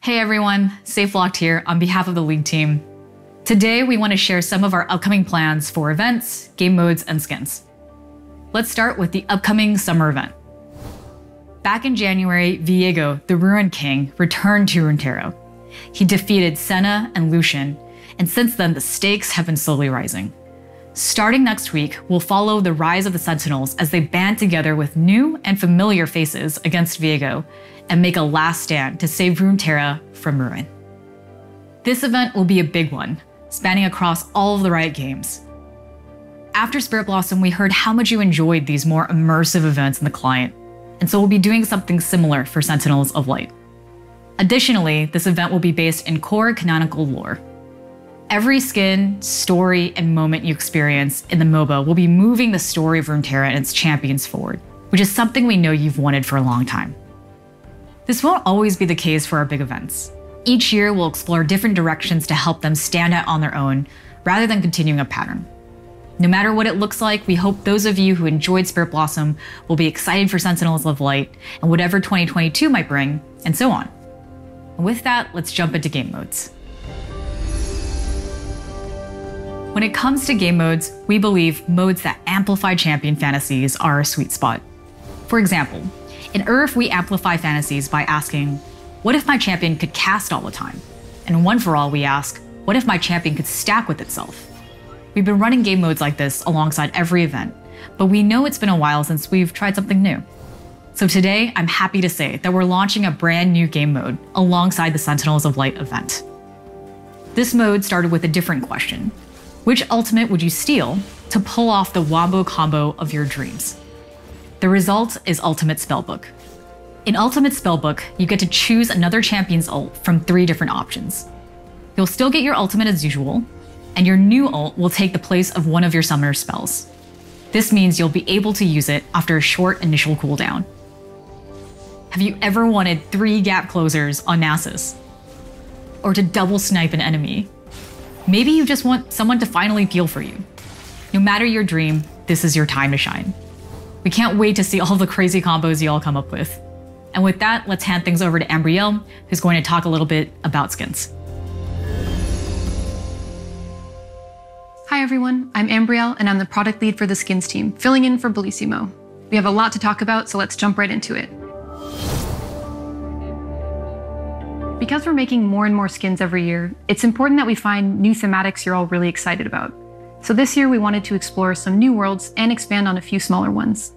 Hey everyone, Safelocked here on behalf of the League team. Today we want to share some of our upcoming plans for events, game modes, and skins. Let's start with the upcoming summer event. Back in January, Viego, the Ruin King, returned to Runeterra. He defeated Senna and Lucian, and since then the stakes have been slowly rising. Starting next week, we'll follow the rise of the Sentinels as they band together with new and familiar faces against Viego and make a last stand to save Runeterra from ruin. This event will be a big one, spanning across all of the Riot games. After Spirit Blossom, we heard how much you enjoyed these more immersive events in the client, and so we'll be doing something similar for Sentinels of Light. Additionally, this event will be based in core canonical lore. Every skin, story, and moment you experience in the MOBA will be moving the story of Runeterra and its champions forward, which is something we know you've wanted for a long time. This won't always be the case for our big events. Each year, we'll explore different directions to help them stand out on their own, rather than continuing a pattern. No matter what it looks like, we hope those of you who enjoyed Spirit Blossom will be excited for Sentinels of Light and whatever 2022 might bring, and so on. And with that, let's jump into game modes. When it comes to game modes, we believe modes that amplify champion fantasies are a sweet spot. For example, in URF we amplify fantasies by asking, what if my champion could cast all the time? And in One For All we ask, what if my champion could stack with itself? We've been running game modes like this alongside every event, but we know it's been a while since we've tried something new. So today, I'm happy to say that we're launching a brand new game mode alongside the Sentinels of Light event. This mode started with a different question. Which ultimate would you steal to pull off the wombo combo of your dreams? The result is Ultimate Spellbook. In Ultimate Spellbook, you get to choose another champion's ult from 3 different options. You'll still get your ultimate as usual, and your new ult will take the place of one of your summoner spells. This means you'll be able to use it after a short initial cooldown. Have you ever wanted 3 gap closers on Nasus? Or to double snipe an enemy? Maybe you just want someone to finally peel for you. No matter your dream, this is your time to shine. We can't wait to see all the crazy combos you all come up with. And with that, let's hand things over to Ambrielle, who's going to talk a little bit about skins. Hi everyone, I'm Ambrielle and I'm the product lead for the skins team, filling in for Bellissimo. We have a lot to talk about, so let's jump right into it. Because we're making more and more skins every year, it's important that we find new thematics you're all really excited about. So this year we wanted to explore some new worlds and expand on a few smaller ones.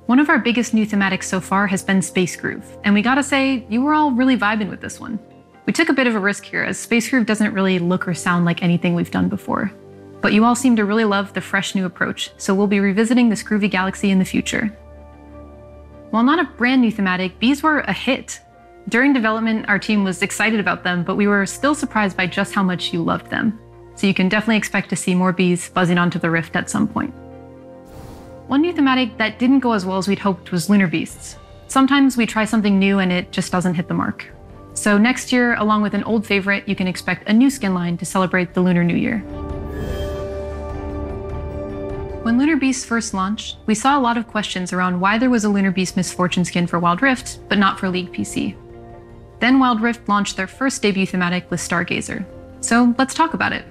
One of our biggest new thematics so far has been Space Groove, and we gotta say, you were all really vibing with this one. We took a bit of a risk here, as Space Groove doesn't really look or sound like anything we've done before. But you all seem to really love the fresh new approach, so we'll be revisiting this groovy galaxy in the future. While not a brand new thematic, bees were a hit. During development, our team was excited about them, but we were still surprised by just how much you loved them. So you can definitely expect to see more bees buzzing onto the Rift at some point. One new thematic that didn't go as well as we'd hoped was Lunar Beasts. Sometimes we try something new and it just doesn't hit the mark. So next year, along with an old favorite, you can expect a new skin line to celebrate the Lunar New Year. When Lunar Beasts first launched, we saw a lot of questions around why there was a Lunar Beast Misfortune skin for Wild Rift, but not for League PC. Then Wild Rift launched their first debut thematic with Stargazer. So let's talk about it.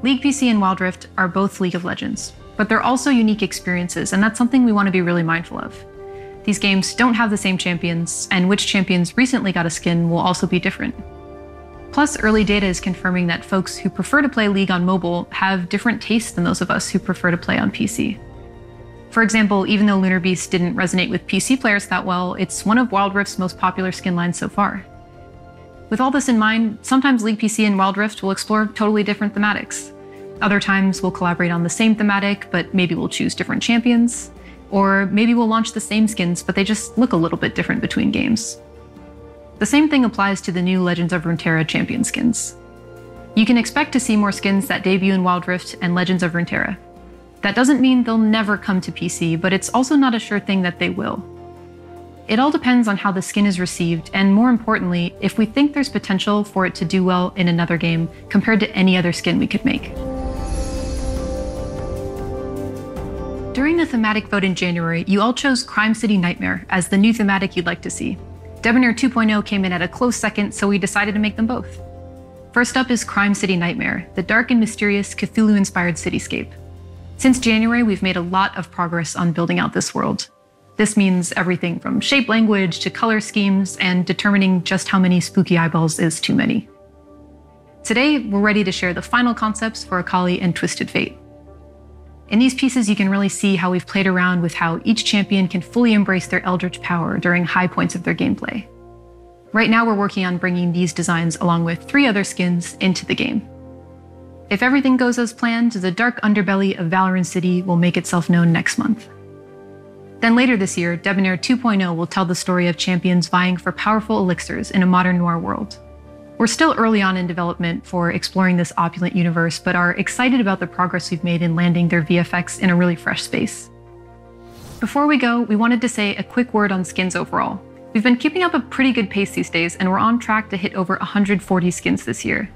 League PC and Wild Rift are both League of Legends, but they're also unique experiences, and that's something we want to be really mindful of. These games don't have the same champions, and which champions recently got a skin will also be different. Plus, early data is confirming that folks who prefer to play League on mobile have different tastes than those of us who prefer to play on PC. For example, even though Lunar Beast didn't resonate with PC players that well, it's one of Wild Rift's most popular skin lines so far. With all this in mind, sometimes League PC and Wild Rift will explore totally different thematics. Other times we'll collaborate on the same thematic, but maybe we'll choose different champions. Or maybe we'll launch the same skins, but they just look a little bit different between games. The same thing applies to the new Legends of Runeterra champion skins. You can expect to see more skins that debut in Wild Rift and Legends of Runeterra. That doesn't mean they'll never come to PC, but it's also not a sure thing that they will. It all depends on how the skin is received, and more importantly, if we think there's potential for it to do well in another game compared to any other skin we could make. During the thematic vote in January, you all chose Crime City Nightmare as the new thematic you'd like to see. Debonair 2.0 came in at a close second, so we decided to make them both. First up is Crime City Nightmare, the dark and mysterious Cthulhu-inspired cityscape. Since January, we've made a lot of progress on building out this world. This means everything from shape language to color schemes and determining just how many spooky eyeballs is too many. Today, we're ready to share the final concepts for Akali and Twisted Fate. In these pieces, you can really see how we've played around with how each champion can fully embrace their eldritch power during high points of their gameplay. Right now, we're working on bringing these designs along with 3 other skins into the game. If everything goes as planned, the dark underbelly of Valorant City will make itself known next month. Then later this year, Debonair 2.0 will tell the story of champions vying for powerful elixirs in a modern noir world. We're still early on in development for exploring this opulent universe, but are excited about the progress we've made in landing their VFX in a really fresh space. Before we go, we wanted to say a quick word on skins overall. We've been keeping up a pretty good pace these days, and we're on track to hit over 140 skins this year.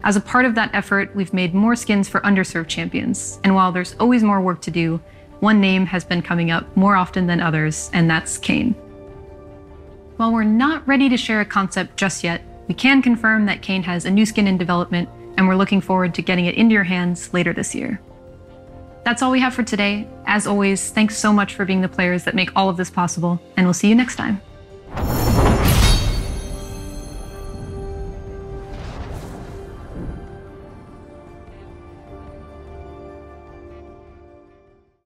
As a part of that effort, we've made more skins for underserved champions, and while there's always more work to do, one name has been coming up more often than others, and that's Kayn. While we're not ready to share a concept just yet, we can confirm that Kayn has a new skin in development, and we're looking forward to getting it into your hands later this year. That's all we have for today. As always, thanks so much for being the players that make all of this possible, and we'll see you next time.